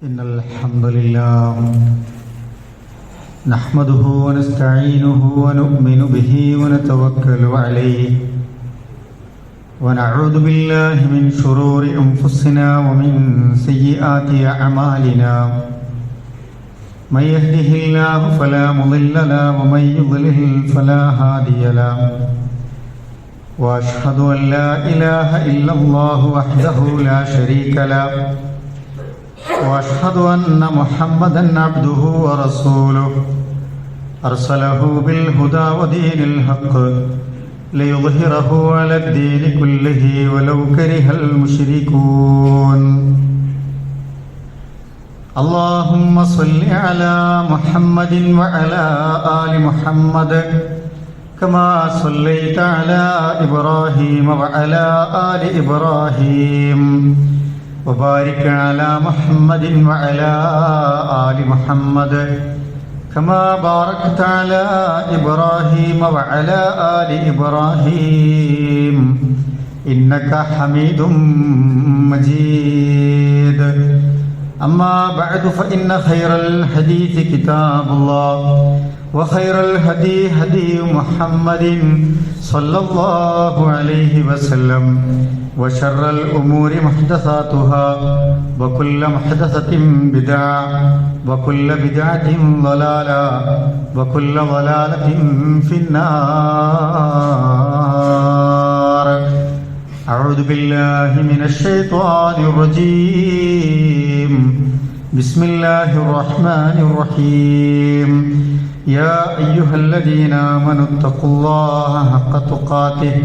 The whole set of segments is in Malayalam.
إن الحمد لله نحمده ونستعينه ونؤمن به ونتوكل عليه ونعوذ بالله من شرور أنفسنا ومن سيئات أعمالنا من يهده الله فلا مضل له ومن يضلل فلا هادي له وأشهد أن لا إله إلا الله وحده لا شريك له وأشهد أن محمدًا عبده ورسوله أرسله بالهدى ودين الحق ليظهره على الدين كله ولو كره المشركون اللهم صل على محمد وعلى آل محمد كما صليت على إبراهيم وعلى آل إبراهيم وبارك على محمد وعلى آل محمد كما باركت على إبراهيم وعلى آل إبراهيم إنك حميد مجيد أما بعد فإن خير الحديث كتاب الله وخير الهدي هدي محمد صلى الله عليه وسلم وشر الأمور محدثاتها وكل محدثة بدعة وكل بدعة ضلالة وكل ضلالة في النار أعوذ بالله من الشيطان الرجيم بسم الله الرحمن الرحيم يا أيها الذين آمنوا اتقوا الله حق تقاته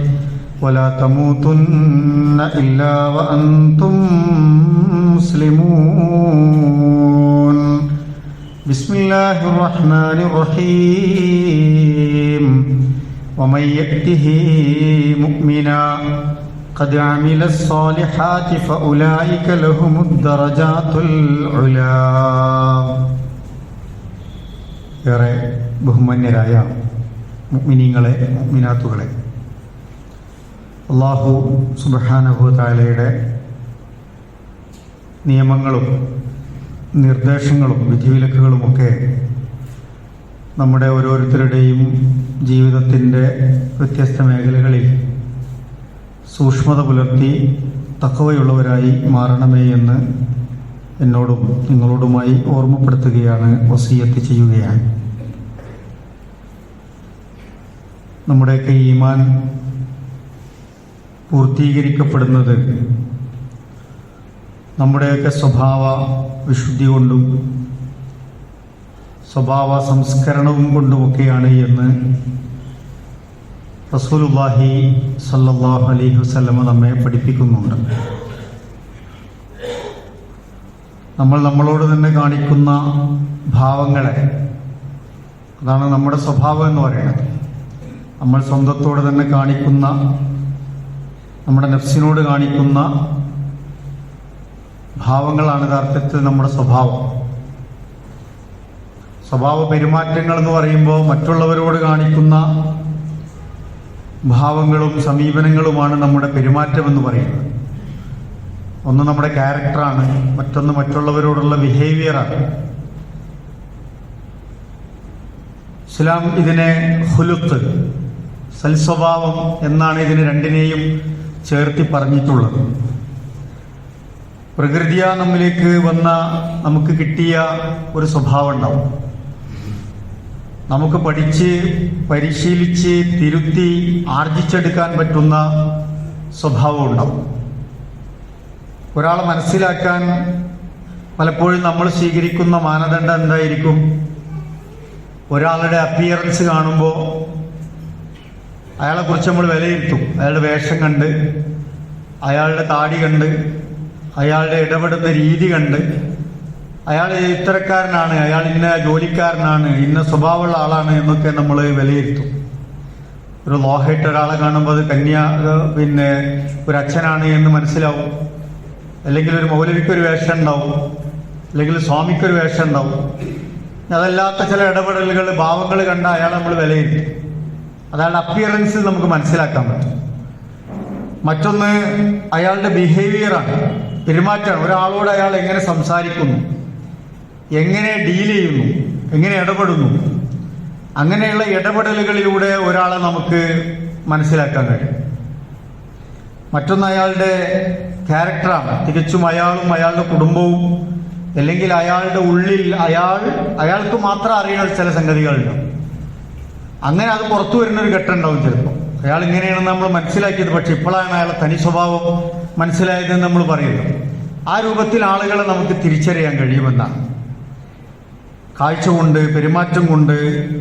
ولا تموتن إلا وأنتم مسلمون بسم الله الرحمن الرحيم ومن يأته مؤمنا قد عمل الصالحات فأولئك لهم الدرجات العلى ഏറെ ബഹുമാന്യരായ മുഅ്മിനീങ്ങളെ മുഅ്മിനാത്തുകളെ അല്ലാഹു സുബ്ഹാനഹു വ തആലയുടെ നിയമങ്ങളും നിർദ്ദേശങ്ങളും വിധിവിലക്കുകളുമൊക്കെ നമ്മുടെ ഓരോരുത്തരുടെയും ജീവിതത്തിൻ്റെ വ്യത്യസ്ത മേഖലകളിൽ സൂക്ഷ്മത പുലർത്തി തഖ്വയുള്ളവരായി മാറണമേ എന്ന് എന്നോടും നിങ്ങളോടുമായി ഓർമ്മപ്പെടുത്തുകയാണ്, വസിയത്ത് ചെയ്യുകയാണ്. നമ്മുടെയൊക്കെ ഈമാൻ പൂർത്തീകരിക്കപ്പെടുന്നത് നമ്മുടെയൊക്കെ സ്വഭാവ വിശുദ്ധി കൊണ്ടും സ്വഭാവ സംസ്കരണവും കൊണ്ടുമൊക്കെയാണ് എന്ന് റസൂലുള്ളാഹി സ്വല്ലല്ലാഹു അലൈഹി വസല്ലം നമ്മെ പഠിപ്പിക്കുന്നുണ്ട്. നമ്മൾ നമ്മളോട് തന്നെ കാണിക്കുന്ന ഭാവങ്ങളെ, അതാണ് നമ്മുടെ സ്വഭാവം എന്ന് പറയുന്നത്. നമ്മൾ സ്വന്തത്തോട് തന്നെ കാണിക്കുന്ന, നമ്മുടെ നഫ്സിനോട് കാണിക്കുന്ന ഭാവങ്ങളാണ് യഥാർത്ഥത്തിൽ നമ്മുടെ സ്വഭാവം. സ്വഭാവ പെരുമാറ്റങ്ങൾ എന്ന് പറയുമ്പോൾ മറ്റുള്ളവരോട് കാണിക്കുന്ന ഭാവങ്ങളും സമീപനങ്ങളുമാണ് നമ്മുടെ പെരുമാറ്റം എന്ന് പറയുന്നത്. ഒന്ന് നമ്മുടെ ക്യാരക്ടറാണ്, മറ്റൊന്ന് മറ്റുള്ളവരോടുള്ള ബിഹേവിയറാണ്. ഇസ്ലാം ഇതിനെ ഖുലുഖ്, സൽസ്വഭാവം എന്നാണ് ഇതിന് രണ്ടിനെയും ചേർത്തി പറഞ്ഞിട്ടുള്ളത്. പ്രകൃതിയാ നമ്മിലേക്ക് വന്ന, നമുക്ക് കിട്ടിയ ഒരു സ്വഭാവം ഉണ്ടാവും. നമുക്ക് പഠിച്ച് പരിശീലിച്ച് തിരുത്തി ആർജിച്ചെടുക്കാൻ പറ്റുന്ന സ്വഭാവം ഉണ്ടാവും. ഒരാളെ മനസ്സിലാക്കാൻ പലപ്പോഴും നമ്മൾ സ്വീകരിക്കുന്ന മാനദണ്ഡം എന്തായിരിക്കും? ഒരാളുടെ അപ്പിയറൻസ് കാണുമ്പോൾ അയാളെക്കുറിച്ച് നമ്മൾ വിലയിരുത്തും. അയാളുടെ വേഷം കണ്ട്, അയാളുടെ താടി കണ്ട്, അയാളുടെ ഇടപെടുന്ന രീതി കണ്ട്, അയാൾ ഇത്തരക്കാരനാണ്, അയാൾ ഇന്ന ജോലിക്കാരനാണ്, ഇന്ന സ്വഭാവമുള്ള ആളാണ് എന്നൊക്കെ നമ്മൾ വിലയിരുത്തും. ഒരു ലോഹായിട്ട് ഒരാളെ കാണുമ്പോൾ അത് പിന്നെ ഒരു അച്ഛനാണ് എന്ന് മനസ്സിലാവും. അല്ലെങ്കിൽ ഒരു മൗലവിക്കൊരു വേഷം ഉണ്ടാവും, അല്ലെങ്കിൽ സ്വാമിക്കൊരു വേഷം ഉണ്ടാവും. അതല്ലാത്ത ചില ഇടപെടലുകൾ, ഭാവങ്ങൾ കണ്ട അയാളെ നമ്മൾ വിലയിരുത്തും. അയാളുടെ അപ്പിയറൻസ് നമുക്ക് മനസ്സിലാക്കാൻ പറ്റും. മറ്റൊന്ന് അയാളുടെ ബിഹേവിയറാണ്, പെരുമാറ്റമാണ്. ഒരാളോട് അയാൾ എങ്ങനെ സംസാരിക്കുന്നു, എങ്ങനെ ഡീൽ ചെയ്യുന്നു, എങ്ങനെ ഇടപെടുന്നു. അങ്ങനെയുള്ള ഇടപെടലുകളിലൂടെ ഒരാളെ നമുക്ക് മനസ്സിലാക്കാൻ കഴിയും. മറ്റൊന്ന് അയാളുടെ ക്യാരക്ടറാണ്. തികച്ചും അയാളും അയാളുടെ കുടുംബവും, അല്ലെങ്കിൽ അയാളുടെ ഉള്ളിൽ അയാൾക്ക് മാത്രം അറിയുന്ന ചില സംഗതികളുണ്ട്. അങ്ങനെ അത് പുറത്തു വരുന്നൊരു ഘട്ടം ഉണ്ടാവും. ചിലപ്പോൾ അയാൾ ഇങ്ങനെയാണെന്ന് നമ്മൾ മനസ്സിലാക്കിയത്, പക്ഷെ ഇപ്പോഴാണ് അയാളെ തനി സ്വഭാവം മനസ്സിലായതെന്ന് നമ്മൾ പറയുന്നത്. ആ രൂപത്തിൽ ആളുകളെ നമുക്ക് തിരിച്ചറിയാൻ കഴിയുമെന്നാണ്. കാഴ്ച കൊണ്ട്, പെരുമാറ്റം കൊണ്ട്,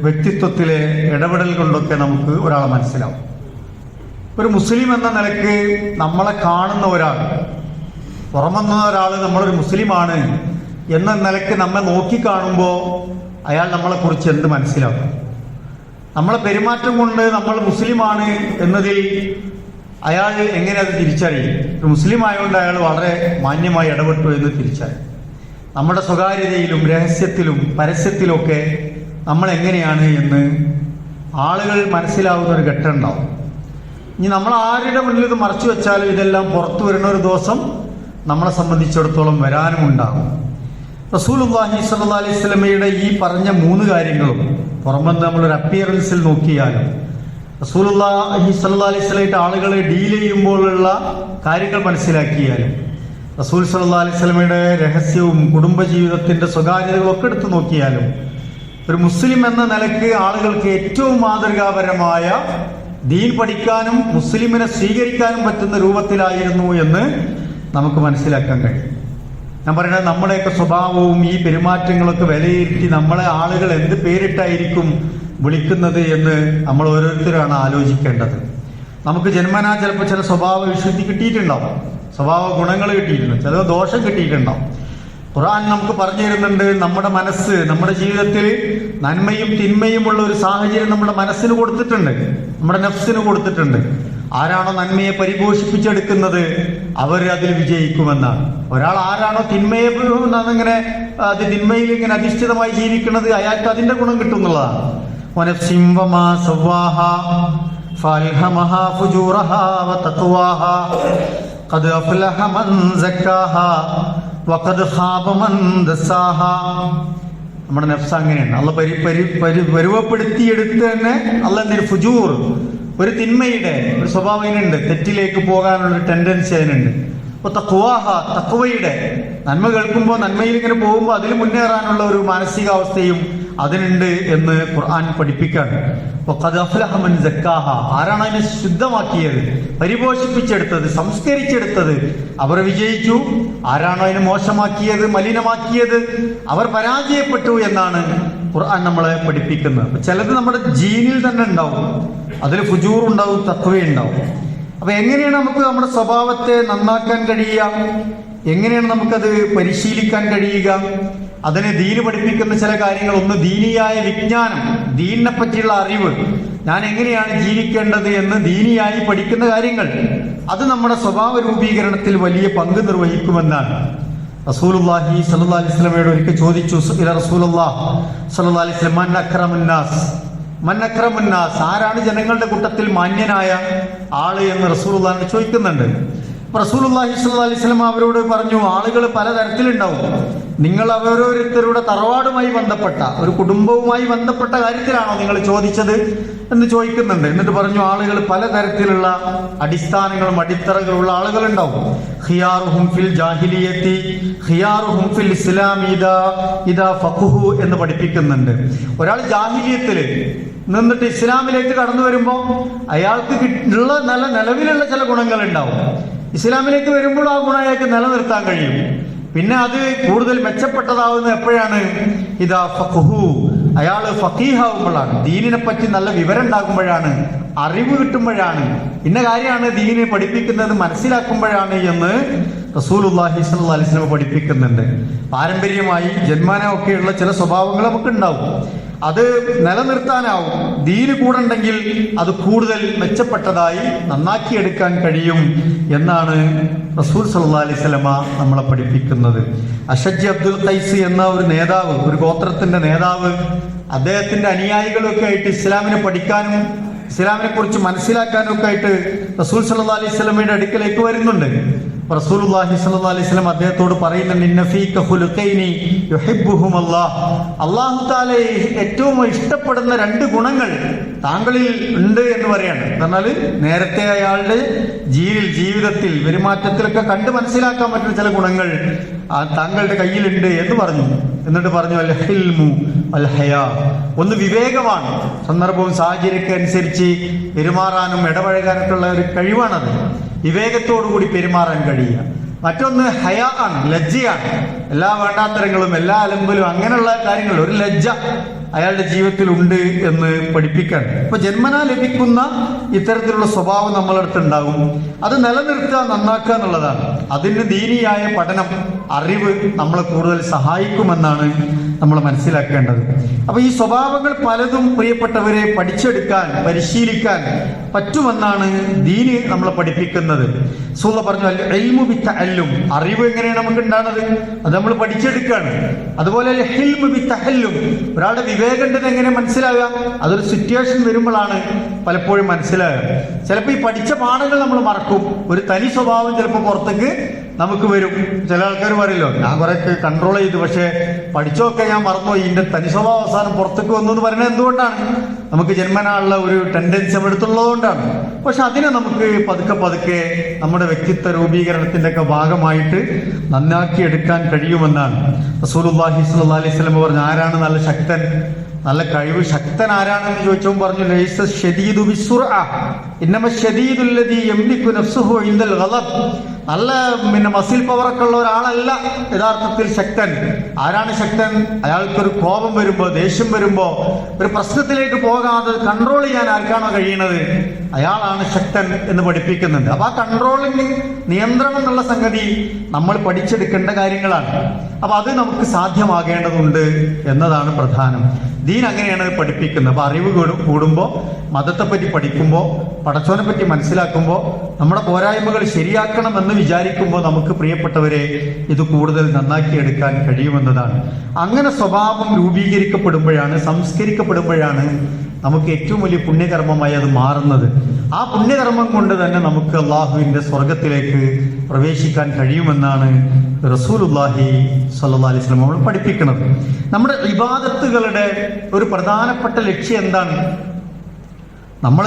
വ്യക്തിത്വത്തിലെ ഇടപെടൽ കൊണ്ടൊക്കെ നമുക്ക് ഒരാളെ മനസ്സിലാവും. ഒരു മുസ്ലിം എന്ന നിലയ്ക്ക് നമ്മളെ കാണുന്ന ഒരാൾ, പുറമെന്ന ഒരാൾ നമ്മളൊരു മുസ്ലിമാണ് എന്ന നിലയ്ക്ക് നമ്മെ നോക്കിക്കാണുമ്പോൾ അയാൾ നമ്മളെക്കുറിച്ച് എന്ത് മനസ്സിലാവും? നമ്മളെ പെരുമാറ്റം കൊണ്ട് നമ്മൾ മുസ്ലിമാണ് എന്നതിൽ അയാൾ എങ്ങനെ അത് തിരിച്ചറിയും? ഒരു മുസ്ലിം ആയതുകൊണ്ട് അയാൾ വളരെ മാന്യമായി ഇടപെട്ടു എന്ന് തിരിച്ചറിയും. നമ്മുടെ സ്വകാര്യതയിലും രഹസ്യത്തിലും പരസ്യത്തിലുമൊക്കെ നമ്മൾ എങ്ങനെയാണ് എന്ന് ആളുകൾ മനസ്സിലാവുന്ന ഒരു ഘട്ടം ഉണ്ടാവും. ഇനി നമ്മൾ ആരുടെ മുന്നിൽ ഇത് മറച്ചു വെച്ചാലും ഇതെല്ലാം പുറത്തു വരുന്ന ഒരു ദിവസം നമ്മളെ സംബന്ധിച്ചിടത്തോളം വരാനും ഉണ്ടാകും. റസൂലുള്ളാഹി സ്വല്ലല്ലാഹി അലൈഹി വസല്ലമയുടെ ഈ പറഞ്ഞ 3 കാര്യങ്ങളും പുറമെന്ന് നമ്മളൊരു അപ്പിയറൻസിൽ നോക്കിയാലും, റസൂലുള്ളാഹി സ്വല്ലല്ലാഹി അലൈഹി വസല്ലമയുടെ ആളുകളെ ഡീൽ ചെയ്യുമ്പോഴുള്ള കാര്യങ്ങൾ മനസ്സിലാക്കിയാലും, റസൂൽ സ്വല്ലല്ലാഹി അലൈഹി വസല്ലമയുടെ രഹസ്യവും കുടുംബജീവിതത്തിന്റെ സ്വകാര്യതകളൊക്കെ എടുത്തു നോക്കിയാലും, ഒരു മുസ്ലിം എന്ന നിലയ്ക്ക് ആളുകൾക്ക് ഏറ്റവും മാതൃകാപരമായ ദീൻ പഠിക്കാനും മുസ്ലിമിനെ സ്വീകരിക്കാനും പറ്റുന്ന രൂപത്തിലായിരുന്നു എന്ന് നമുക്ക് മനസ്സിലാക്കാൻ കഴിയും. ഞാൻ പറയുന്നത്, നമ്മുടെയൊക്കെ സ്വഭാവവും ഈ പെരുമാറ്റങ്ങളൊക്കെ വിലയിരുത്തി നമ്മളെ ആളുകൾ എന്ത് പേരിട്ടായിരിക്കും വിളിക്കുന്നത് എന്ന് നമ്മൾ ഓരോരുത്തരാണ് ആലോചിക്കേണ്ടത്. നമുക്ക് ജന്മനാ ചിലപ്പോൾ ചില സ്വഭാവ വിശുദ്ധി കിട്ടിയിട്ടുണ്ടാവും, സ്വഭാവ ഗുണങ്ങൾ കിട്ടിയിട്ടുണ്ട്, ചില ദോഷം കിട്ടിയിട്ടുണ്ടാവും. ഖുർആൻ നമുക്ക് പറഞ്ഞു തരുന്നുണ്ട്, നമ്മുടെ മനസ്സ്, നമ്മുടെ ജീവിതത്തിൽ നന്മയും തിന്മയുമുള്ള ഒരു സാഹചര്യം നമ്മുടെ മനസ്സിന് കൊടുത്തിട്ടുണ്ട്, നമ്മുടെ നഫ്സിന് കൊടുത്തിട്ടുണ്ട്. ആരാണോ നന്മയെ പരിപോഷിപ്പിച്ചെടുക്കുന്നത് അവർ അതിൽ വിജയിക്കുമെന്നാണ്. ഒരാൾ ആരാണോ തിന്മയെ ഇങ്ങനെ തിന്മയിൽ ഇങ്ങനെ അധിഷ്ഠിതമായി ജീവിക്കുന്നത് അയാൾക്ക് അതിന്റെ ഗുണം കിട്ടും എന്നുള്ളതാണ്. നമ്മുടെ നഫ്സ് അങ്ങനെയാണ്. അള്ള പരുവപ്പെടുത്തിയെടുത്ത് തന്നെ അള്ള എന്തൊരു ഫുജൂർ, ഒരു തിന്മയുടെ ഒരു സ്വഭാവം അതിനുണ്ട്, തെറ്റിലേക്ക് പോകാനുള്ള ടെൻഡൻസി അതിനുണ്ട്. അപ്പൊ തഖ്വയുടെ നന്മ കേൾക്കുമ്പോൾ നന്മയിൽ ഇങ്ങനെ പോകുമ്പോൾ അതിൽ മുന്നേറാനുള്ള ഒരു മാനസികാവസ്ഥയും അതിനുണ്ട് എന്ന് ഖുർആൻ പഠിപ്പിക്കാണ്. ആരാണ് അതിനെ ശുദ്ധമാക്കിയത്, പരിപോഷിപ്പിച്ചെടുത്തത്, സംസ്കരിച്ചെടുത്തത്, അവർ വിജയിച്ചു. ആരാണോ അതിനെ മോശമാക്കിയത്, മലിനമാക്കിയത്, അവർ പരാജയപ്പെട്ടു എന്നാണ് ഖുർആൻ നമ്മളെ പഠിപ്പിക്കുന്നത്. ചിലത് നമ്മുടെ ജീനിൽ തന്നെ ഉണ്ടാവും, അതിൽ ഫുജൂർ ഉണ്ടാവും, തഖ്വയുണ്ടാവും. അപ്പൊ എങ്ങനെയാണ് നമുക്ക് നമ്മുടെ സ്വഭാവത്തെ നന്നാക്കാൻ കഴിയുക? എങ്ങനെയാണ് നമുക്കത് പരിശീലിക്കാൻ കഴിയുക? അതിനെ ദീന് പഠിപ്പിക്കുന്ന ചില കാര്യങ്ങൾ. ഒന്ന്, ദീനിയായ വിജ്ഞാനം, ദീനിനെ പറ്റിയുള്ള അറിവ്, ഞാൻ എങ്ങനെയാണ് ജീവിക്കേണ്ടത് എന്ന് ദീനിയായി പഠിക്കുന്ന കാര്യങ്ങൾ. അത് നമ്മുടെ സ്വഭാവ രൂപീകരണത്തിൽ വലിയ പങ്ക് നിർവഹിക്കുമെന്നാണ്. റസൂലുള്ളാഹി സ്വല്ലല്ലാഹി അലൈഹി വസല്ലമയോട് ഒരിക്കൽ ചോദിച്ചു, റസൂലുള്ളാഹി സ്വല്ലല്ലാഹി അലൈഹി വസല്ലം, മൻ അക്രമുന്നാസ്, ആരാണ് ജനങ്ങളുടെ കൂട്ടത്തിൽ മാന്യനായ ആള് എന്ന് റസൂലുള്ളാഹിനെ ചോദിക്കുന്നുണ്ട്. റസൂലുള്ളാഹി സ്വല്ലല്ലാഹി അലൈഹി വസല്ലം അവരോട് പറഞ്ഞു, ആളുകൾ പലതരത്തിലുണ്ടാവും. നിങ്ങൾ ഓരോരുത്തരുടെ തറവാടുമായി ബന്ധപ്പെട്ട, ഒരു കുടുംബവുമായി ബന്ധപ്പെട്ട കാര്യത്തിലാണോ നിങ്ങൾ ചോദിച്ചത് എന്ന് ചോദിക്കുന്നുണ്ട്. എന്നിട്ട് പറഞ്ഞു, ആളുകൾ പലതരത്തിലുള്ള അടിസ്ഥാനങ്ങളും അടിത്തറകളുള്ള ആളുകളുണ്ടാവും. ഖിയാറുഹും ഫിൽ ജാഹിലിയത്തി ഖിയാറുഹും ഫിൽ ഇസ്ലാം ഇദാ ഫഖഹു എന്ന് പഠിപ്പിക്കുന്നുണ്ട്. ഒരാൾ ജാഹിലിയത്തിൽ നിന്നിട്ട് ഇസ്ലാമിലേക്ക് കടന്നു വരുമ്പോൾ അയാൾക്ക് ഉള്ള നിലവിലുള്ള ചില ഗുണങ്ങൾ ഉണ്ടാവും. ഇസ്ലാമിലേക്ക് വരുമ്പോൾ ആ ഗുണം അയാൾക്ക് നിലനിർത്താൻ കഴിയും. പിന്നെ അത് കൂടുതൽ മെച്ചപ്പെട്ടതാവുന്നത് എപ്പോഴാണ്? ഇദാ ഫഖഹു, അയാൾ ഫഖീഹാവുമ്പോഴാണ്, ദീനിനെ പറ്റി നല്ല വിവരം ഉണ്ടാകുമ്പോഴാണ്, അറിവ് കിട്ടുമ്പോഴാണ്, ഇന്ന കാര്യമാണ് ദീനിനെ പഠിപ്പിക്കുന്നത് മനസ്സിലാക്കുമ്പോഴാണ് എന്ന് റസൂലുള്ളാഹി സ്വല്ലല്ലാഹി അലൈഹി വസല്ലം പഠിപ്പിക്കുന്നുണ്ട്. പാരമ്പര്യമായി ജന്മാനൊക്കെയുള്ള ചില സ്വഭാവങ്ങൾ നമുക്ക് ഉണ്ടാവും, അത് നിലനിർത്താനാവും. ദീന് കൂടെ ഉണ്ടെങ്കിൽ അത് കൂടുതൽ മെച്ചപ്പെട്ടതായി നന്നാക്കിയെടുക്കാൻ കഴിയും എന്നാണ് റസൂൽ സല്ലല്ലാഹു അലൈഹി വസല്ലമ നമ്മളെ പഠിപ്പിക്കുന്നത്. അഷജ് അബ്ദുൽ ഖൈസ് എന്ന ഒരു നേതാവ്, ഒരു ഗോത്രത്തിന്റെ നേതാവ്, അദ്ദേഹത്തിന്റെ അനുയായികളൊക്കെ ആയിട്ട് ഇസ്ലാമിനെ പഠിക്കാനും ഇസ്ലാമിനെ കുറിച്ച് മനസ്സിലാക്കാനും ഒക്കെ ആയിട്ട് റസൂൽ സല്ലല്ലാഹു അലൈഹി വസല്ലമയുടെ അടുക്കലേക്ക് വരുന്നുണ്ട്. റസൂലുള്ളാഹി സ്വല്ലല്ലാഹു അലൈഹി വസല്ലം അദ്ദേഹത്തോട് പറയുന്നുണ്ട്, ഇന്ന ഫീക ഖുലുഖൈനി യുഹിബ്ബുഹുമല്ലാഹ്, അല്ലാഹു തആല ഏറ്റവും ഇഷ്ടപ്പെടുന്ന 2 ഗുണങ്ങൾ താങ്കളിൽ ഉണ്ട് എന്ന് പറയാണ്. എന്നാൽ നേരത്തെ അയാളുടെ ജീവിതത്തിൽ പെരുമാറ്റത്തിലൊക്കെ കണ്ട് മനസ്സിലാക്കാൻ പറ്റുന്ന ചില ഗുണങ്ങൾ താങ്കളുടെ കയ്യിലുണ്ട് എന്ന് പറഞ്ഞു. എന്നിട്ട് പറഞ്ഞു അൽ ഹിൽമു അൽ ഹയാ, ഒന്ന് വിവേകമാണ്, സന്ദർഭവും സാഹചര്യമൊക്കെ അനുസരിച്ച് പെരുമാറാനും ഇടപഴകാനൊക്കെ ഉള്ള ഒരു കഴിവാണത്, വിവേകത്തോടുകൂടി പെരുമാറാൻ കഴിയുക. മറ്റൊന്ന് ഹയാ ആണ്, ലജ്ജയാണ്. എല്ലാ വേണ്ടാത്തരങ്ങളും എല്ലാ അലമ്പലും അങ്ങനെയുള്ള കാര്യങ്ങൾ ഒരു ലജ്ജ അയാളുടെ ജീവിതത്തിൽ ഉണ്ട് എന്ന് പഠിപ്പിക്കാൻ. അപ്പൊ ജന്മനാ ലഭിക്കുന്ന ഇത്തരത്തിലുള്ള സ്വഭാവം നമ്മളടുത്ത് ഉണ്ടാകും. അത് നിലനിർത്തുക, നന്നാക്കുക എന്നുള്ളതാണ്. അതിന് ദീനിയായ പഠനം, അറിവ് നമ്മളെ കൂടുതൽ സഹായിക്കുമെന്നാണ് നമ്മൾ മനസ്സിലാക്കേണ്ടത്. അപ്പൊ ഈ സ്വഭാവങ്ങൾ പലതും പ്രിയപ്പെട്ടവരെ പഠിച്ചെടുക്കാൻ, പരിശീലിക്കാൻ പറ്റുമെന്നാണ് ദീന് നമ്മളെ പഠിപ്പിക്കുന്നത്. റസൂലുള്ളാഹി പറഞ്ഞു അൽ ഇൽമു ബിത്തഅല്ലും, അറിവ് എങ്ങനെയാണ് നമുക്ക് ഉണ്ടാകുന്നത്, അത് നമ്മൾ പഠിച്ചെടുക്കുകയാണ്. അതുപോലെ അൽ ഹിൽമു ബിത്തഹല്ലും, ഒരാളുടെ വിവേകണ്ടത് എങ്ങനെ മനസ്സിലാകുക, അതൊരു സിറ്റുവേഷൻ വരുമ്പോഴാണ് പലപ്പോഴും മനസ്സിലാകുക. ചിലപ്പോൾ ഈ പഠിച്ച പാഠങ്ങൾ നമ്മൾ മറക്കും, ഒരു തനി സ്വഭാവം ചിലപ്പോൾ പുറത്തേക്ക് നമുക്ക് വരും. ചില ആൾക്കാർ പറയല്ലോ, ഞാൻ കുറെ കൺട്രോൾ ചെയ്തു, പക്ഷെ പഠിച്ചൊക്കെ ഞാൻ മറന്നുപോയി, ഇതിന്റെ തനി സ്വഭാവം അവസാനം പുറത്തേക്ക് വന്നു എന്ന് പറയുന്നത് എന്തുകൊണ്ടാണ്? നമുക്ക് ജന്മനാളുള്ള ഒരു ടെൻഡൻസി നമ്മുടെ അടുത്തുള്ളതുകൊണ്ടാണ്. പക്ഷെ അതിനെ നമുക്ക് പതുക്കെ പതുക്കെ നമ്മുടെ വ്യക്തിത്വ രൂപീകരണത്തിന്റെ ഒക്കെ ഭാഗമായിട്ട് നന്നാക്കി എടുക്കാൻ കഴിയുമെന്നാണ് റസൂലുള്ളാഹി സ്വല്ലല്ലാഹു അലൈഹി വസല്ലം പറഞ്ഞു. ആരാണ് നല്ല ശക്തൻ, നല്ല കഴിവ് ശക്തൻ ആരാണെന്ന് ചോദിച്ചപ്പോൾ പറഞ്ഞു ലൈസ ശദീദു ബിസ്സുർഅ ഇന്നമ ശദീദുൽ ലദീ യംലികു നഫ്സുഹു ഇൻദൽ ഗളബ്. നല്ല മസിൽ പവറൊക്കെ ഉള്ള ഒരാളല്ല യഥാർത്ഥത്തിൽ ശക്തൻ. ആരാണ് ശക്തൻ? അയാൾക്കൊരു കോപം വരുമ്പോ, ദേഷ്യം വരുമ്പോ, ഒരു പ്രശ്നത്തിലേക്ക് പോകാതെ കൺട്രോൾ ചെയ്യാൻ ആർക്കാണോ കഴിയുന്നത് അയാളാണ് ശക്തൻ എന്ന് പഠിപ്പിക്കുന്നുണ്ട്. അപ്പൊ ആ കൺട്രോളിങ്, നിയന്ത്രണം എന്നുള്ള സംഗതി നമ്മൾ പഠിച്ചെടുക്കേണ്ട കാര്യങ്ങളാണ്. അപ്പൊ അത് നമുക്ക് സാധ്യമാകേണ്ടതുണ്ട് എന്നതാണ് പ്രധാനം. ദീൻ അങ്ങനെയാണ് പഠിപ്പിക്കുന്നത്. അപ്പൊ അറിവ് കൂടുമ്പോൾ, മതത്തെപ്പറ്റി പഠിക്കുമ്പോൾ, പടച്ചോനെ പറ്റി മനസ്സിലാക്കുമ്പോൾ, നമ്മുടെ പോരായ്മകൾ ശരിയാക്കണമെന്ന് വിചാരിക്കുമ്പോൾ നമുക്ക് പ്രിയപ്പെട്ടവരെ ഇത് കൂടുതൽ നന്നാക്കിയെടുക്കാൻ കഴിയുമെന്നതാണ്. അങ്ങനെ സ്വഭാവം രൂപീകരിക്കപ്പെടുമ്പോഴാണ്, സംസ്കരിക്കപ്പെടുമ്പോഴാണ് നമുക്ക് ഏറ്റവും വലിയ പുണ്യകർമ്മമായി അത് മാറുന്നത്. ആ പുണ്യകർമ്മം കൊണ്ട് തന്നെ നമുക്ക് അള്ളാഹുവിന്റെ സ്വർഗത്തിലേക്ക് പ്രവേശിക്കാൻ കഴിയുമെന്നാണ് റസൂലുള്ളാഹി സ്വല്ലല്ലാഹു അലൈഹി വസല്ലം നമ്മൾ പഠിപ്പിക്കുന്നത്. നമ്മുടെ ഇബാദത്തുകളുടെ ഒരു പ്രധാനപ്പെട്ട ലക്ഷ്യം എന്താണ്? നമ്മൾ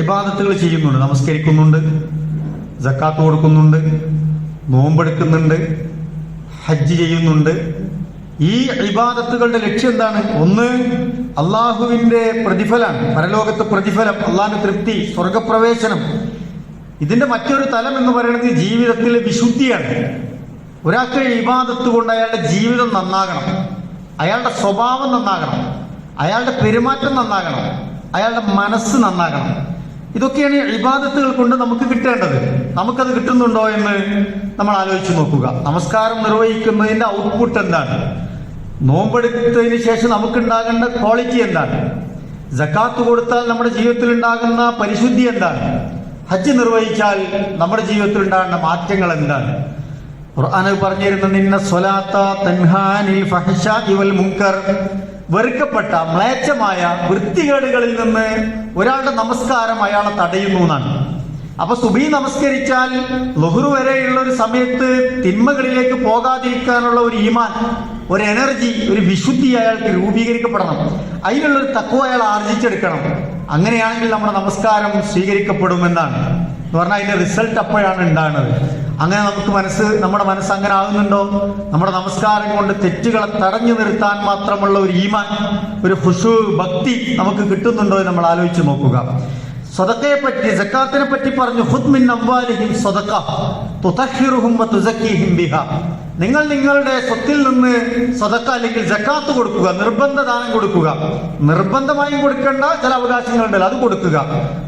ഇബാദത്തുകൾ ചെയ്യുന്നുണ്ട്, നമസ്കരിക്കുന്നുണ്ട്, സക്കാത്ത് കൊടുക്കുന്നുണ്ട്, നോമ്പെടുക്കുന്നുണ്ട്, ഹജ്ജ് ചെയ്യുന്നുണ്ട്. ഈ ഇബാദത്തുകളുടെ ലക്ഷ്യം എന്താണ്? ഒന്ന്, അള്ളാഹുവിന്റെ പ്രതിഫലമാണ്, പരലോകത്തെ പ്രതിഫലം, അള്ളാഹിന്റെ തൃപ്തി, സ്വർഗപ്രവേശനം. ഇതിന്റെ മറ്റൊരു തലം എന്ന് പറയുന്നത് ജീവിതത്തിലെ വിശുദ്ധിയാണ്. ഒരാൾക്ക് ഇബാദത്ത് കൊണ്ട് അയാളുടെ ജീവിതം നന്നാകണം, അയാളുടെ സ്വഭാവം നന്നാകണം, അയാളുടെ പെരുമാറ്റം നന്നാകണം, അയാളുടെ മനസ്സ് നന്നാകണം. ഇതൊക്കെയാണ് ഇബാദത്തുകൾ കൊണ്ട് നമുക്ക് കിട്ടേണ്ടത്. നമുക്കത് കിട്ടുന്നുണ്ടോ എന്ന് നമ്മൾ ആലോചിച്ച് നോക്കുക. നമസ്കാരം നിർവഹിക്കുന്നതിന്റെ ഔട്ട്പുട്ട് എന്താണ്? നോമ്പെടുത്തതിന് ശേഷം നമുക്കുണ്ടാകേണ്ട ക്വാളിറ്റി എന്താണ്? സക്കാത്ത് കൊടുത്താൽ നമ്മുടെ ജീവിതത്തിൽ ഉണ്ടാകുന്ന പരിശുദ്ധി എന്താണ്? ഹജ്ജ് നിർവഹിച്ചാൽ നമ്മുടെ ജീവിതത്തിൽ ഉണ്ടാകുന്ന മാറ്റങ്ങൾ എന്താണ്? ഖുർആൻ പറഞ്ഞിരുന്നത് ഇന്ന സ്വലാത്ത തൻഹാ അനിൽ ഫഹ്ശാഇ വൽ മുൻകർ. വെറുക്കപ്പെട്ട മ്ലേച്ഛമായ വൃത്തികേടുകളിൽ നിന്ന് ഒരാളുടെ നമസ്കാരം അയാളെ തടയുന്നു എന്നാണ്. അപ്പൊ സുബഹി നമസ്കരിച്ചാൽ ളുഹ്ർ വരെയുള്ള ഒരു സമയത്ത് തിന്മകളിലേക്ക് പോകാതിരിക്കാനുള്ള ഒരു ഈമാൻ, ഒരു എനർജി, ഒരു വിശുദ്ധി അയാൾക്ക് രൂപീകരിക്കപ്പെടണം. അതിനുള്ളൊരു തഖ്വ അയാൾ ആർജിച്ചെടുക്കണം. അങ്ങനെയാണെങ്കിൽ നമ്മുടെ നമസ്കാരം സ്വീകരിക്കപ്പെടുമെന്നാണ് എന്ന് പറഞ്ഞാൽ അതിന്റെ റിസൾട്ട് അപ്പോഴാണ് ഉണ്ടാകുന്നത്. അങ്ങനെ നമ്മുടെ മനസ്സ് അങ്ങനെ ആകുന്നുണ്ടോ? നമ്മുടെ നമസ്കാരം കൊണ്ട് തെറ്റുകളെ തടഞ്ഞു നിർത്താൻ മാത്രമുള്ള ഒരു ഈമാൻ, ഒരു ഖുശൂ, ഭക്തി നമുക്ക് കിട്ടുന്നുണ്ടോ എന്ന് നമ്മൾ ആലോചിച്ച് നോക്കുക. സദഖയെ പറ്റി, സക്കാത്തിനെ പറ്റി പറഞ്ഞു, ഖുദ് മിൻ അംവാലിഹിം സദഖ തുതഹിറുഹും വതുസക്കിഹിം ബിഹാ. നിങ്ങൾ നിങ്ങളുടെ സ്വത്തിൽ നിന്ന് സദഖ അല്ലെങ്കിൽ സക്കാത്ത് കൊടുക്കുക, നിർബന്ധ ദാനം കൊടുക്കുക. നിർബന്ധമായും കൊടുക്കേണ്ട ചില അവകാശങ്ങളുണ്ടല്ലോ, അത് കൊടുക്കുക.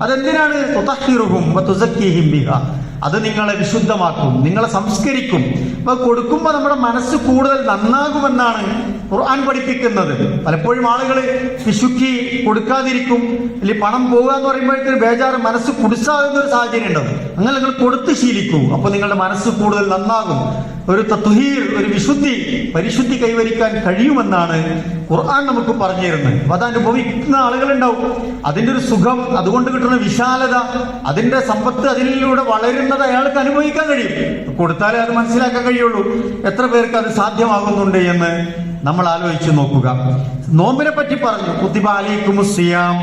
അതെന്തിനാണ്? തുതഹിറുഹും വതുസക്കിഹിം ബിഹാ. അത് നിങ്ങളെ വിശുദ്ധമാക്കും, നിങ്ങളെ സംസ്കരിക്കും. അപ്പൊ കൊടുക്കുമ്പോൾ നമ്മുടെ മനസ്സ് കൂടുതൽ നന്നാകുമെന്നാണ് ഖുർആൻ പഠിപ്പിക്കുന്നത്. പലപ്പോഴും ആളുകൾ പിശുക്കി കൊടുക്കാതിരിക്കും, അല്ലെങ്കിൽ പണം പോകുക എന്ന് പറയുമ്പോഴത്തേക്ക് ബേജാറ്, മനസ്സ് കുടിസാകുന്ന ഒരു സാഹചര്യം ഉണ്ടാവും. അങ്ങനെ നിങ്ങൾ കൊടുത്ത് ശീലിക്കൂ, അപ്പൊ നിങ്ങളുടെ മനസ്സ് കൂടുതൽ നന്നാകും. ഒരു തത്വഹീർ, ഒരു വിശുദ്ധി, പരിശുദ്ധി കൈവരിക്കാൻ കഴിയുമെന്നാണ് ഖുർആൻ നമുക്ക് പറഞ്ഞു തരുന്നത്. അപ്പൊ അതനുഭവിക്കുന്ന ആളുകളുണ്ടാവും. അതിന്റെ ഒരു സുഖം, അതുകൊണ്ട് കിട്ടുന്ന വിശാലത, അതിന്റെ സമ്പത്ത്, അതിലൂടെ വളരുന്ന പറയുന്നത് അയാൾക്ക് അനുഭവിക്കാൻ കഴിയും. കൊടുത്താലേ അത് മനസ്സിലാക്കാൻ കഴിയുള്ളൂ. എത്ര പേർക്ക് അത് സാധ്യമാകുന്നുണ്ട് എന്ന് നമ്മൾ ആലോചിച്ച് നോക്കുക. നോമ്പിനെ പറ്റി പറഞ്ഞു, കുത്തിബ അലൈക്കുമുസ് സിയാം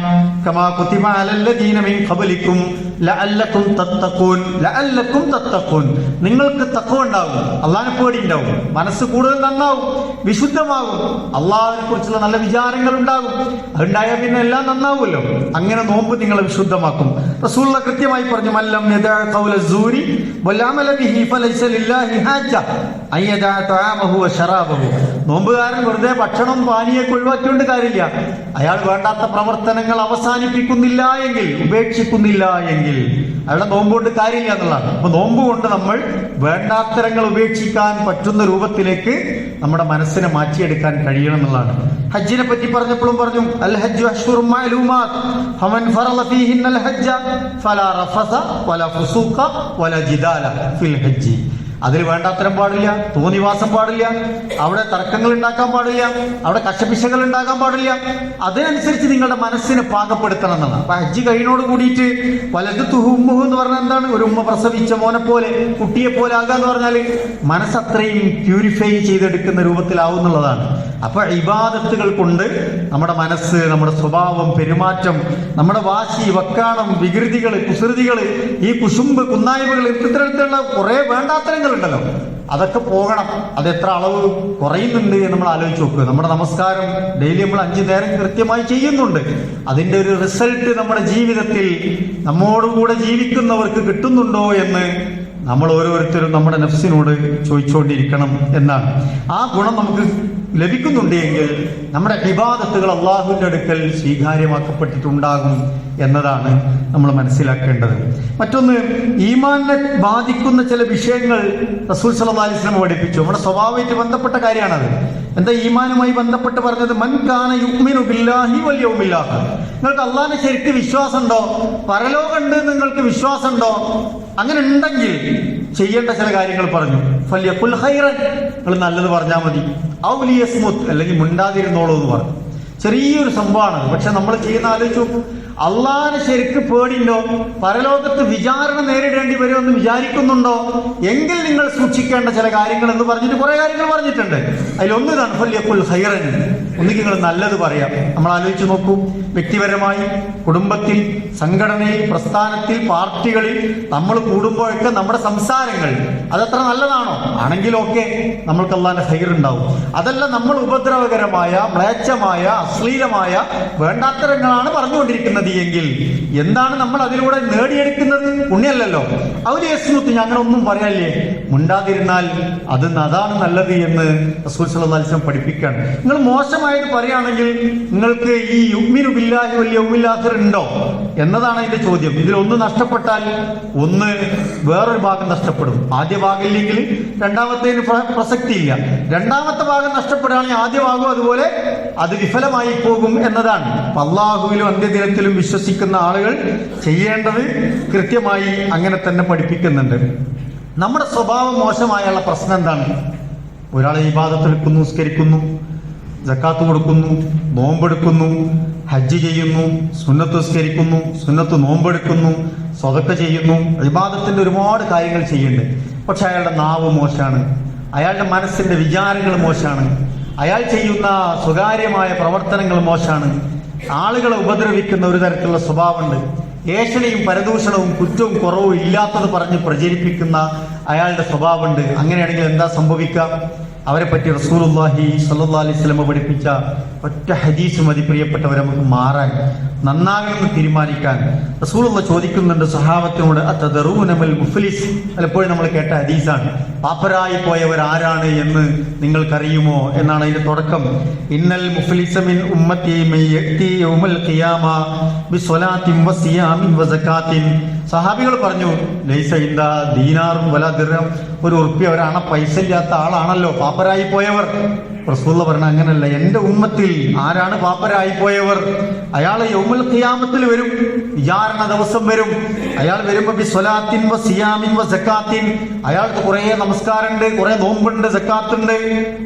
കമാ കുത്തിബ അലല്ലദീന മിൻ ഖബലിക്കും ലഅല്ലക്കും തത്തഖൂൻ. ലഅല്ലക്കും തത്തഖൂൻ, നിങ്ങൾക്ക് തഖ്വ ഉണ്ടാകും, അള്ളാഹിനെ പേടി ഉണ്ടാവും, മനസ്സ് കൂടുതൽ നന്നാവും, വിശുദ്ധമാകും, അള്ളാഹിനെ കുറിച്ചുള്ള നല്ല വിചാരങ്ങൾ ഉണ്ടാകും. അതുണ്ടായാൽ പിന്നെ എല്ലാം നന്നാവുമല്ലോ. അങ്ങനെ നോമ്പ് നിങ്ങളെ വിശുദ്ധമാക്കും. റസൂലുള്ളാഹി കൃത്യമായി പറഞ്ഞു, മല്ലം യദഅ ഖൗല സൂരി വൽ അമല ബിഹി ഫലൈസ ലില്ലാഹി ഹാജ അയ്യദഅ തആമഹു വശറാബഹു. നോമ്പുകാരൻ വെറുതെ ഭക്ഷണം പാനീയൊക്കെ ഒഴിവാക്കിക്കൊണ്ട് കാര്യമില്ല. അയാൾ വേണ്ടാത്ത പ്രവർത്തനങ്ങൾ അവസാനിപ്പിക്കുന്നില്ല എങ്കിൽ, ഉപേക്ഷിക്കുന്നില്ല എങ്കിൽ അയാളുടെ നോമ്പ് കൊണ്ട് കാര്യമില്ല എന്നുള്ളതാണ്. അപ്പൊ നോമ്പ് കൊണ്ട് നമ്മൾ വേണ്ടാത്തരങ്ങൾ ഉപേക്ഷിക്കാൻ പറ്റുന്ന രൂപത്തിലേക്ക് നമ്മുടെ മനസ്സിനെ മാറ്റിയെടുക്കാൻ കഴിയണം എന്നുള്ളതാണ്. ഹജ്ജിനെ പറ്റി പറഞ്ഞപ്പോഴും പറഞ്ഞു, അൽ ഹജ്ജു അശ്ഹുറും മഅലൂമാത്ത് ഫമൻ ഫറള ഫീഹിന്നൽ ഹജ്ജ ഫലാ റഫസ വലാ ഫുസൂഖ വലാ ജിദാല ഫിൽ ഹജ്ജി. അതിൽ വേണ്ടാത്തരം പാടില്ല, തോന്നിവാസം പാടില്ല, അവിടെ തർക്കങ്ങൾ ഉണ്ടാക്കാൻ പാടില്ല, അവിടെ കശപിശകൾ ഉണ്ടാക്കാൻ പാടില്ല. അതിനനുസരിച്ച് നിങ്ങളുടെ മനസ്സിനെ പാകപ്പെടുത്തണം എന്നാണ്. അപ്പൊ ഹജ്ജ് കഴിഞ്ഞോട് കൂടിയിട്ട് വലത് തുഹുമ്മുഹു എന്ന് പറഞ്ഞാൽ എന്താണ്? ഒരു ഉമ്മ പ്രസവിച്ച മോനെ പോലെ, കുട്ടിയെ പോലെ ആകാന്ന് പറഞ്ഞാൽ മനസ്സത്രയും പ്യൂരിഫൈ ചെയ്തെടുക്കുന്ന രൂപത്തിലാവുന്നുള്ളതാണ്. അപ്പൊ ഇബാദത്തുകൾ കൊണ്ട് നമ്മുടെ മനസ്സ്, നമ്മുടെ സ്വഭാവം, പെരുമാറ്റം, നമ്മുടെ വാശി, വക്കാണം, വികൃതികൾ, കുസൃതികൾ, ഈ കുശുമ്പ്, കുന്നായ്മകൾ, ഇത്തരത്തിലുള്ള കുറെ വേണ്ടാത്തരങ്ങൾ ഉണ്ടല്ലോ, അതൊക്കെ പോകണം. അത് എത്ര അളവ് കുറയുന്നുണ്ട് എന്ന് നമ്മൾ ആലോചിച്ച് നോക്കുക. നമ്മുടെ നമസ്കാരം ഡെയിലി നമ്മൾ 5 നേരം കൃത്യമായി ചെയ്യുന്നുണ്ട്. അതിന്റെ ഒരു റിസൾട്ട് നമ്മുടെ ജീവിതത്തിൽ നമ്മോടുകൂടെ ജീവിക്കുന്നവർക്ക് കിട്ടുന്നുണ്ടോ എന്ന് നമ്മൾ ഓരോരുത്തരും നമ്മുടെ നഫ്സിനോട് ചോദിച്ചുകൊണ്ടിരിക്കണം എന്നാണ്. ആ ഗുണം നമുക്ക് ലഭിക്കുന്നുണ്ട് എങ്കിൽ നമ്മുടെ ഇബാദത്തുകൾ അള്ളാഹുവിന്റെ അടുക്കൽ സ്വീകാര്യമാക്കപ്പെട്ടിട്ടുണ്ടാകും എന്നതാണ് നമ്മൾ മനസ്സിലാക്കേണ്ടത്. മറ്റൊന്ന്, ഈമാനിനെ ബാധിക്കുന്ന ചില വിഷയങ്ങൾ റസൂൽ സല്ലല്ലാഹു അലൈഹി വസല്ലം പഠിപ്പിച്ചു. നമ്മുടെ സ്വഭാവമായിട്ട് ബന്ധപ്പെട്ട കാര്യമാണത്. എന്താ ഈമാനുമായി ബന്ധപ്പെട്ട് പറഞ്ഞത്? മൻ കാന യുഅ്മിനു ബില്ലാഹി വൽ യൗമിൽ ആഖിർ. നിങ്ങൾക്ക് അള്ളാഹിനെ ശരിക്ക് വിശ്വാസമുണ്ടോ? പരലോകമുണ്ട് നിങ്ങൾക്ക് വിശ്വാസമുണ്ടോ? അങ്ങനെ ഉണ്ടെങ്കിൽ ചെയ്യേണ്ട ചില കാര്യങ്ങൾ പറഞ്ഞു. ഫല്യഖുൽ ഖൈറൻ, നിങ്ങൾ നല്ലത് പറഞ്ഞാൽ മതി. ഔ ലിയസ്മുത്, അല്ലെങ്കിൽ മിണ്ടാതിരുന്നോളൂ എന്ന് പറഞ്ഞു. ചെറിയൊരു സംഭവമാണ്, പക്ഷെ നമ്മൾ ചെയ്യുന്ന ആലോചിച്ചു നോക്കും. അള്ളാഹിനെ ശരിക്ക് പേടിയുണ്ടോ? പരലോകത്ത് വിചാരണ നേരിടേണ്ടി വരുമെന്ന് വിചാരിക്കുന്നുണ്ടോ? എങ്കിൽ നിങ്ങൾ സൂക്ഷിക്കേണ്ട ചില കാര്യങ്ങൾ എന്ന് പറഞ്ഞിട്ട് കുറെ കാര്യങ്ങൾ പറഞ്ഞിട്ടുണ്ട്. അതിലൊന്ന് ഇതാണ്, ഫല്യഖുൽ ഖൈറൻ, ഒന്നുകിൽ നിങ്ങൾ നല്ലത് പറയാം. നമ്മൾ ആലോചിച്ച് നോക്കൂ, വ്യക്തിപരമായി, കുടുംബത്തിൽ, സംഘടനയിൽ, പ്രസ്ഥാനത്തിൽ, പാർട്ടികളിൽ നമ്മൾ കൂടുമ്പോഴൊക്കെ നമ്മുടെ സംസാരങ്ങൾ അതത്ര നല്ലതാണോ? ആണെങ്കിലൊക്കെ നമ്മൾക്ക് അള്ളാഹിന്റെ ഖൈർ ഉണ്ടാവും. അതല്ല നമ്മൾ ഉപദ്രവകരമായ, മ്ലേച്ഛമായ, അശ്ലീലമായ വേണ്ടാത്തരങ്ങളാണ് പറഞ്ഞുകൊണ്ടിരിക്കുന്നത് എങ്കിൽ എന്താണ് നമ്മൾ അതിലൂടെ നേടിയെടുക്കുന്നത്? പുണ്യല്ലല്ലോ. അവര് യസ്മുത്ത്, അങ്ങനെ ഒന്നും പറയാല്ലേ, മുണ്ടാതിരുന്നാൽ അതാണ് നല്ലത് എന്ന് റസൂൽ സല്ലല്ലാഹു അലൈഹി വസല്ലം പഠിപ്പിക്കുകയാണ്. നിങ്ങൾ മോശമായത് പറയുകയാണെങ്കിൽ നിങ്ങൾക്ക് ഈ യുഅ്മിനു ബില്ലാഹി വൽ യൗമിൽ ആഖിർ ഉണ്ടോ എന്നതാണ് അതിന്റെ ചോദ്യം. ഇതിലൊന്ന് നഷ്ടപ്പെട്ടാൽ ഒന്ന് വേറൊരു ഭാഗം നഷ്ടപ്പെടും. ആദ്യ ഭാഗം ഇല്ലെങ്കിൽ രണ്ടാമത്തേന് പ്രസക്തിയില്ല. രണ്ടാമത്തെ ഭാഗം നഷ്ടപ്പെടുകയാണെങ്കിൽ ആദ്യ ഭാഗം അതുപോലെ അത് വിഫലമായി പോകും എന്നതാണ്. അല്ലാഹുവിലും അന്ത്യദിനത്തിലും വിശ്വസിക്കുന്ന ആളുകൾ ചെയ്യേണ്ടത് കൃത്യമായി അങ്ങനെ തന്നെ പഠിപ്പിക്കുന്നുണ്ട്. നമ്മുടെ സ്വഭാവം മോശമായുള്ള പ്രശ്നം എന്താണ്? ഒരാളെ ഇബാദത്തെടുക്കുന്നു, നിസ്കരിക്കുന്നു, സക്കാത്ത് കൊടുക്കുന്നു, നോമ്പെടുക്കുന്നു, ഹജ്ജ് ചെയ്യുന്നു, സുന്നത്ത് നിസ്കരിക്കുന്നു, സുന്നത്ത് നോമ്പെടുക്കുന്നു, സ്വതക്ക ചെയ്യുന്നു, ഇബാദത്തിന്റെ ഒരുപാട് കാര്യങ്ങൾ ചെയ്യുന്നുണ്ട്. പക്ഷെ അയാളുടെ നാവ് മോശമാണ്, അയാളുടെ മനസ്സിന്റെ വിചാരങ്ങൾ മോശമാണ്, അയാൾ ചെയ്യുന്ന സ്വകാര്യമായ പ്രവർത്തനങ്ങൾ മോശമാണ്, ആളുകളെ ഉപദ്രവിക്കുന്ന ഒരു തരത്തിലുള്ള സ്വഭാവമുണ്ട്, ഏഷണിയും പരദൂഷണവും കുറ്റവും കുറവും ഇല്ലാത്തത് പറഞ്ഞ് പ്രചരിപ്പിക്കുന്ന അയാളുടെ സ്വഭാവമുണ്ട്. അങ്ങനെയാണെങ്കിൽ എന്താ സംഭവിക്കുക? അവരെ പറ്റി റസൂലുള്ളാഹി സ്വല്ലല്ലാഹു അലൈഹി വസല്ലം പഠിപ്പിച്ച ഒറ്റ ഹദീസ് മതി പ്രിയപ്പെട്ടവരെ നമുക്ക് മാറാൻ, നന്നാകണമെന്ന് തീരുമാനിക്കാൻ. റസൂലുള്ളാഹി ചോദിക്കുന്നുണ്ട് സഹാബത്തിനോട്, അതദറൂന മൽ മുഫ്ലിസ്. പലപ്പോഴും നമ്മൾ കേട്ട ഹദീസാണ്. പാപ്പരായി പോയവർ ആരാണ് എന്ന് നിങ്ങൾക്കറിയുമോ എന്നാണ് അതിന്റെ തുടക്കം. ഇന്നൽ മുഫ്ലിസ മിൻ ഉമ്മത്തി മയതി യൗമൽ ഖിയാമ ബിസ്വലാത്തിൻ വസിയാമിൻ വസകാത്തിൻ. സഹാബികൾ പറഞ്ഞു, ലൈസ ഇൻദ ദീനാറും വലാ ദിർഹം, ഒരു ഉറുപ്പ്യ ഒരാണ പൈസ ഇല്ലാത്ത ആളാണല്ലോ പാപ്പരായി പോയവർ. റസൂലുള്ളാഹി പറഞ്ഞ അങ്ങനല്ല, എന്റെ ഉമ്മത്തിൽ ആരാണ് പാപ്പരായി പോയവർ? അയാൾ യൗമുൽ ഖിയാമത്തിൽ വരും, വിചാരണ ദിവസം വരും. അയാൾ വരുമ്പോ ബിസ്വലാത്തിൻ വസിയാമിൻ വസകാത്തിൻ, അയാൾക്ക് കുറെ നമസ്കാരമുണ്ട്, കുറെ നോമ്പുണ്ട്, സക്കാത്തുണ്ട്,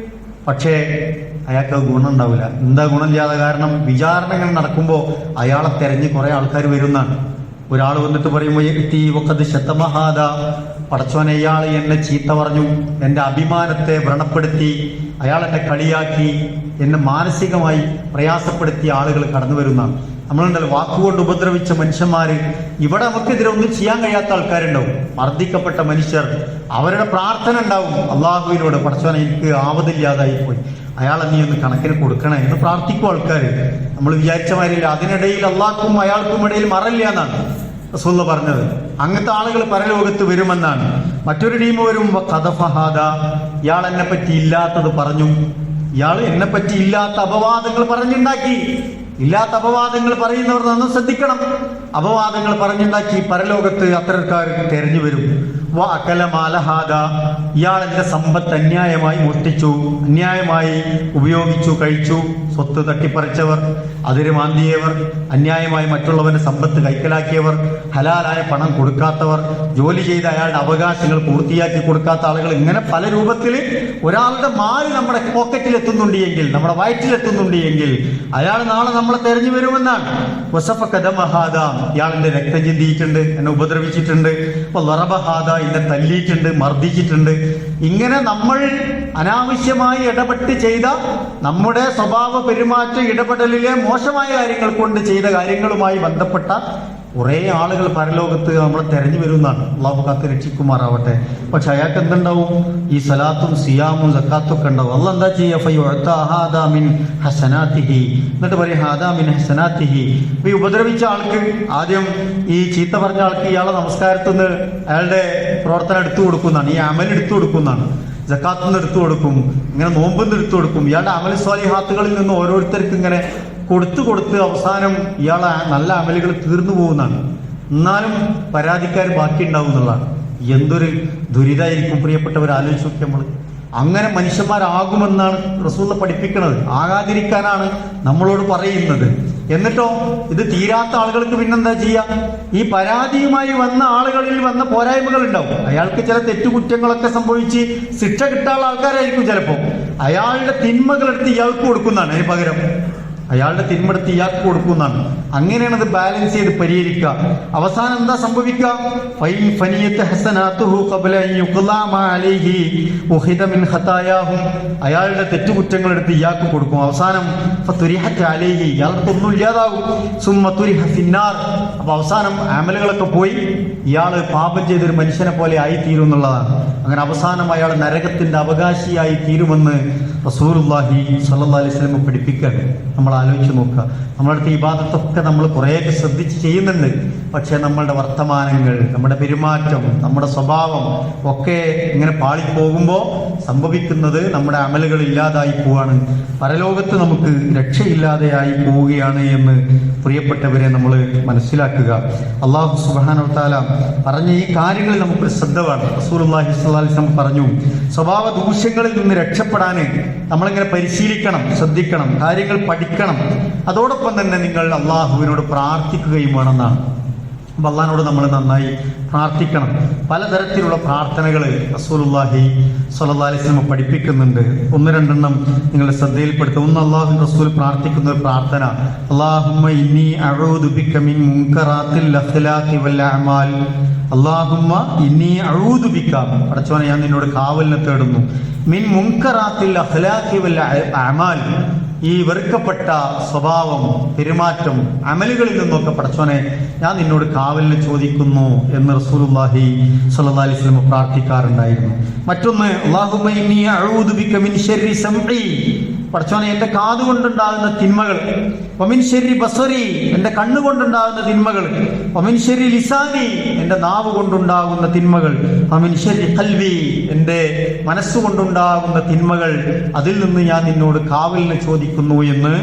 പക്ഷേ അയാൾക്ക് ഗുണം ഉണ്ടാവില്ല. എന്താ ഗുണമില്ലാതെ? കാരണം വിചാരണകൾ നടക്കുമ്പോൾ അയാളെ തെരഞ്ഞ് കുറെ ആൾക്കാർ വരുന്നതാണ്. ഒരാൾ വന്നിട്ട് പറയുമ്പോൾ പടച്ചോനെ ഇയാൾ എന്നെ ചീത്ത പറഞ്ഞു, എൻ്റെ അഭിമാനത്തെ വ്രണപ്പെടുത്തി, അയാൾ എന്നെ കളിയാക്കി, എന്നെ മാനസികമായി പ്രയാസപ്പെടുത്തിയ ആളുകൾ കടന്നു വരുന്നതാണ്. നമ്മളുണ്ടല്ലോ വാക്കുകൊണ്ട് ഉപദ്രവിച്ച മനുഷ്യന്മാര്, ഇവിടെ നമുക്കെതിരെ ഒന്നും ചെയ്യാൻ കഴിയാത്ത ആൾക്കാരുണ്ടാവും, മർദ്ദിക്കപ്പെട്ട മനുഷ്യർ, അവരുടെ പ്രാർത്ഥന ഉണ്ടാവും അള്ളാഹുവിനോട്, പടച്ചോനെ എനിക്ക് ആവതില്ലാതായി പോയി, അയാളെ നീ ഒന്ന് കണക്കിന് കൊടുക്കണേ എന്ന് പ്രാർത്ഥിക്കും ആൾക്കാർ. നമ്മൾ വിചാരിച്ച മാതിരില്ല. അതിനിടയിൽ അള്ളാഹ്ക്കും അയാൾക്കും ഇടയിൽ മറല്ല എന്നാണ് റസൂൽ പറഞ്ഞത്. അങ്ങനത്തെ ആളുകൾ പരലോകത്ത് വരുമെന്നാണ്. മറ്റൊരു ടീം വരുമ്പോ ഖദഫഹാദ, ഇയാൾ എന്നെ പറ്റി ഇല്ലാത്തത് പറഞ്ഞു, ഇയാൾ എന്നെ പറ്റി ഇല്ലാത്ത അപവാദങ്ങൾ പറഞ്ഞുണ്ടാക്കി. ഇല്ലാത്ത അപവാദങ്ങൾ പറയുന്നവർ നന്ന് ശ്രദ്ധിക്കണം. അപവാദങ്ങൾ പറഞ്ഞുണ്ടാക്കി പരലോകത്ത് അത്തരക്കാർ തെരഞ്ഞു വരും. അക്കലമാലഹാദ, ഇയാൾ എന്റെ സമ്പത്ത് അന്യായമായി മോഷ്ടിച്ചു, അന്യായമായി ഉപയോഗിച്ചു, കഴിച്ചു. സ്വത്ത് തട്ടിപ്പറിച്ചവർ, അതിര് മാന്തിയവർ, അന്യായമായി മറ്റുള്ളവന്റെ സമ്പത്ത് കൈക്കലാക്കിയവർ, ഹലാലായ പണം കൊടുക്കാത്തവർ, ജോലി ചെയ്ത അയാളുടെ അവകാശങ്ങൾ പൂർത്തിയാക്കി കൊടുക്കാത്ത ആളുകൾ, ഇങ്ങനെ പല രൂപത്തിൽ ഒരാളുടെ മാല് നമ്മുടെ പോക്കറ്റിലെത്തുന്നുണ്ട് എങ്കിൽ, നമ്മുടെ വയറ്റിലെത്തുന്നുണ്ട് എങ്കിൽ അയാൾ നാളെ നമ്മളെ തെരഞ്ഞു വരുമെന്നാണ്. വസഫ കദമഹാദ, ഇയാളെന്റെ രക്തം ചിന്തിയിട്ടുണ്ട്, എന്നെ ഉപദ്രവിച്ചിട്ടുണ്ട്. അപ്പൊ ലറബഹാദ, എന്നെ തല്ലിയിട്ടുണ്ട്, മർദ്ദിച്ചിട്ടുണ്ട്. ഇങ്ങനെ നമ്മൾ അനാവശ്യമായി ഇടപെട്ട് ചെയ്ത നമ്മുടെ സ്വഭാവ പെരുമാറ്റ ഇടപെടലിലെ മോശമായ കാര്യങ്ങൾ കൊണ്ട് ചെയ്ത കാര്യങ്ങളുമായി ബന്ധപ്പെട്ട കുറെ ആളുകൾ പരലോകത്ത് നമ്മളെ തെരഞ്ഞു വരുന്നതാണ്. അള്ളാഹു കാത്ത് രക്ഷിക്കുമാറാവട്ടെ. പക്ഷെ അയാൾക്ക് എന്തുണ്ടാവും? ഈ സലാത്തും സിയാമും സക്കാത്തും ഒക്കെ ഉണ്ടാവും. അള്ളാഹ് എന്താ ചെയ്യുക? എന്നിട്ട് പറയും ഹാദാമിൻ ഹസനാത്തിഹി. ഈ ഉപദ്രവിച്ച ആൾക്ക്, ആദ്യം ഈ ചീത്ത പറഞ്ഞ ആൾക്ക് ഇയാളെ നമസ്കാരത്തിൽ നിന്ന് അയാളുടെ പ്രവർത്തനം എടുത്തു കൊടുക്കുന്നതാണ്, ഈ അമൽ എടുത്തു കൊടുക്കുന്നതാണ്. സക്കാത്തിൽ നിന്ന് എടുത്തു കൊടുക്കും, ഇങ്ങനെ നോമ്പിൽ നിന്ന് എടുത്തു കൊടുക്കും. ഇയാളുടെ അമൽ സ്വാലിഹാത്തുകളിൽ നിന്ന് ഓരോരുത്തർക്ക് ഇങ്ങനെ കൊടുത്ത് അവസാനം ഇയാളെ നല്ല അമലുകൾ തീർന്നു പോകുന്നതാണ്. എന്നാലും പരാതിക്കാർ ബാക്കി ഉണ്ടാവും എന്നുള്ളതാണ്. എന്തൊരു ദുരിതമായിരിക്കും പ്രിയപ്പെട്ടവർ, ആലോചിച്ച് നോക്കി നമ്മൾ. അങ്ങനെ മനുഷ്യന്മാരാകുമെന്നാണ് റസൂൽ പഠിപ്പിക്കുന്നത്. ആകാതിരിക്കാനാണ് നമ്മളോട് പറയുന്നത്. എന്നിട്ടോ ഇത് തീരാത്ത ആളുകൾക്ക് പിന്നെന്താ ചെയ്യുക? ഈ പരാതിയുമായി വന്ന ആളുകളിൽ വന്ന പോരായ്മകൾ ഉണ്ടാവും. അയാൾക്ക് ചില തെറ്റുകുറ്റങ്ങളൊക്കെ സംഭവിച്ച് ശിക്ഷ കിട്ടാനുള്ള ആൾക്കാരായിരിക്കും ചിലപ്പോൾ. അയാളുടെ തിന്മകളെടുത്ത് ഇയാൾക്ക് കൊടുക്കുന്നതാണ്. അതിന് പകരം അയാളുടെ തിന്മടുത്ത് ഇയാൾക്ക് കൊടുക്കുന്നതാണ്. അങ്ങനെയാണ് അത് ബാലൻസ് ചെയ്ത് പരിഹരിക്കുക. അവസാനം എന്താ സംഭവിക്കുക? അയാളുടെ തെറ്റുകുറ്റങ്ങൾ എടുത്ത് ഇയാൾക്ക് കൊടുക്കും. അവസാനം ഇയാൾക്കൊന്നും ഇല്ലാതാകും. അപ്പൊ അവസാനം അമലുകളൊക്കെ പോയി ഇയാള് പാപം ചെയ്തൊരു മനുഷ്യനെ പോലെ ആയിത്തീരും എന്നുള്ളതാണ്. അങ്ങനെ അവസാനം അയാൾ നരകത്തിന്റെ അവകാശിയായി തീരുമെന്ന് റസൂലുള്ളാഹി സ്വല്ലല്ലാഹി അലൈഹി വസല്ലം പഠിപ്പിക്കുകയാണ്. നമ്മൾ ആലോചിച്ച് നോക്കുക. നമ്മളടുത്ത് ഇബാദത്തൊക്കെ നമ്മൾ കുറേയൊക്കെ ശ്രദ്ധിച്ച് ചെയ്യുന്നുണ്ട്. പക്ഷെ നമ്മളുടെ വർത്തമാനങ്ങൾ, നമ്മുടെ പെരുമാറ്റം, നമ്മുടെ സ്വഭാവം ഒക്കെ ഇങ്ങനെ പാളിപ്പോകുമ്പോൾ സംഭവിക്കുന്നത് നമ്മുടെ അമലുകൾ ഇല്ലാതായി പോവാണ്. പരലോകത്ത് നമുക്ക് രക്ഷയില്ലാതെയായി പോവുകയാണ് എന്ന് പ്രിയപ്പെട്ടവരെ നമ്മൾ മനസ്സിലാക്കുക. അല്ലാഹു സുബ്ഹാനഹു വ തആല പറഞ്ഞ ഈ കാര്യങ്ങളിൽ നമുക്ക് ശ്രദ്ധ വേണം. റസൂലുള്ളാഹി സ്വല്ലല്ലാഹി അലൈഹി വസല്ലം പറഞ്ഞു, സ്വഭാവ ദൂഷ്യങ്ങളിൽ നിന്ന് രക്ഷപ്പെടാൻ നമ്മളിങ്ങനെ പരിശീലിക്കണം, ശ്രദ്ധിക്കണം, കാര്യങ്ങൾ പഠിക്കണം. അതോടൊപ്പം തന്നെ നിങ്ങൾ അള്ളാഹുവിനോട് പ്രാർത്ഥിക്കുകയും വേണമെന്നാണ്. അപ്പം അള്ളാഹിനോട് നമ്മൾ നന്നായി പ്രാർത്ഥിക്കണം. പലതരത്തിലുള്ള പ്രാർത്ഥനകൾ റസൂലുള്ളാഹി സ്വല്ലല്ലാഹി അലൈഹി വസല്ലം പഠിപ്പിക്കുന്നുണ്ട്. ഒന്ന് രണ്ടെണ്ണം നിങ്ങളുടെ ശ്രദ്ധയിൽപ്പെടുത്തും. ഒന്ന്, അള്ളാഹു റസൂൽ പ്രാർത്ഥിക്കുന്ന ഒരു പ്രാർത്ഥന, അല്ലാഹുമ്മ ഇന്നി അഊദു ബിക മിൻ മുൻകറാത്തിൽ അഖ്ലാഖി വൽ അഅമാൽ. അല്ലാഹുമ്മ ഇന്നി അഊദു ബിക, പടച്ചോനെ ഞാൻ നിന്നോട് കാവലിനെ തേടുന്നു, മിൻ മുൻകറാത്തിൽ അഖ്ലാഖി വൽ അഅമാൽ, ഈ വെറുക്കപ്പെട്ട സ്വഭാവം, പെരുമാറ്റം, അമലുകളിൽ നിന്നൊക്കെ പടച്ചോനെ ഞാൻ നിന്നോട് കാവലിനെ ചോദിക്കുന്നു എന്ന് റസൂലുള്ളാഹി സ്വല്ലല്ലാഹി അലൈഹി വസല്ലം പ്രാർത്ഥിക്കാറുണ്ടായിരുന്നു. മറ്റൊന്ന്, അല്ലാഹുമ്മ ഇന്നി അഊദു ബിക മിൻ ശർരി സംഇ, പടച്ചോനെ എന്റെ കാതുകൊണ്ടുണ്ടാകുന്ന തിന്മകൾ, വമിൻ ശർരി ബസറി, എന്റെ കണ്ണുകൊണ്ടുണ്ടാകുന്ന തിന്മകൾ, വമിൻ ശർരി ലിസാനി, എന്റെ നാവ് കൊണ്ടുണ്ടാകുന്ന തിന്മകൾ, വമിൻ ശർരി ഖൽബി, എന്റെ മനസ്സുകൊണ്ടുണ്ടാകുന്ന തിന്മകൾ, അതിൽ നിന്ന് ഞാൻ നിന്നോട് കാവലിനെ ചോദിക്കുന്നു എന്ന്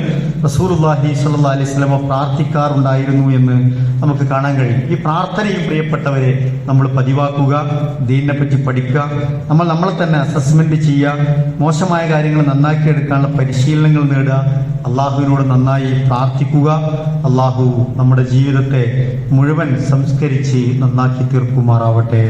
റസൂലുള്ളാഹി സ്വല്ലല്ലാഹി അലൈഹി വസല്ലം പ്രാർത്ഥിക്കാറുണ്ടായിരുന്നു എന്ന് നമുക്ക് കാണാൻ കഴിയും. ഈ പ്രാർത്ഥനയും പ്രിയപ്പെട്ടവരെ നമ്മൾ പതിവാക്കുക, ദീനിനെ പറ്റി പഠിക്കുക, നമ്മളെ തന്നെ അസസ്മെന്റ് ചെയ്യുക, മോശമായ കാര്യങ്ങൾ നന്നാക്കിയെടുക്കാനുള്ള പരിശീലനങ്ങൾ നേടുക, അള്ളാഹുവിനോട് നന്നായി പ്രാർത്ഥിക്കുക. അള്ളാഹു നമ്മുടെ ജീവിതത്തെ മുഴുവൻ സംസ്കരിച്ച് നന്നാക്കി തീർക്കുമാറാവട്ടെ.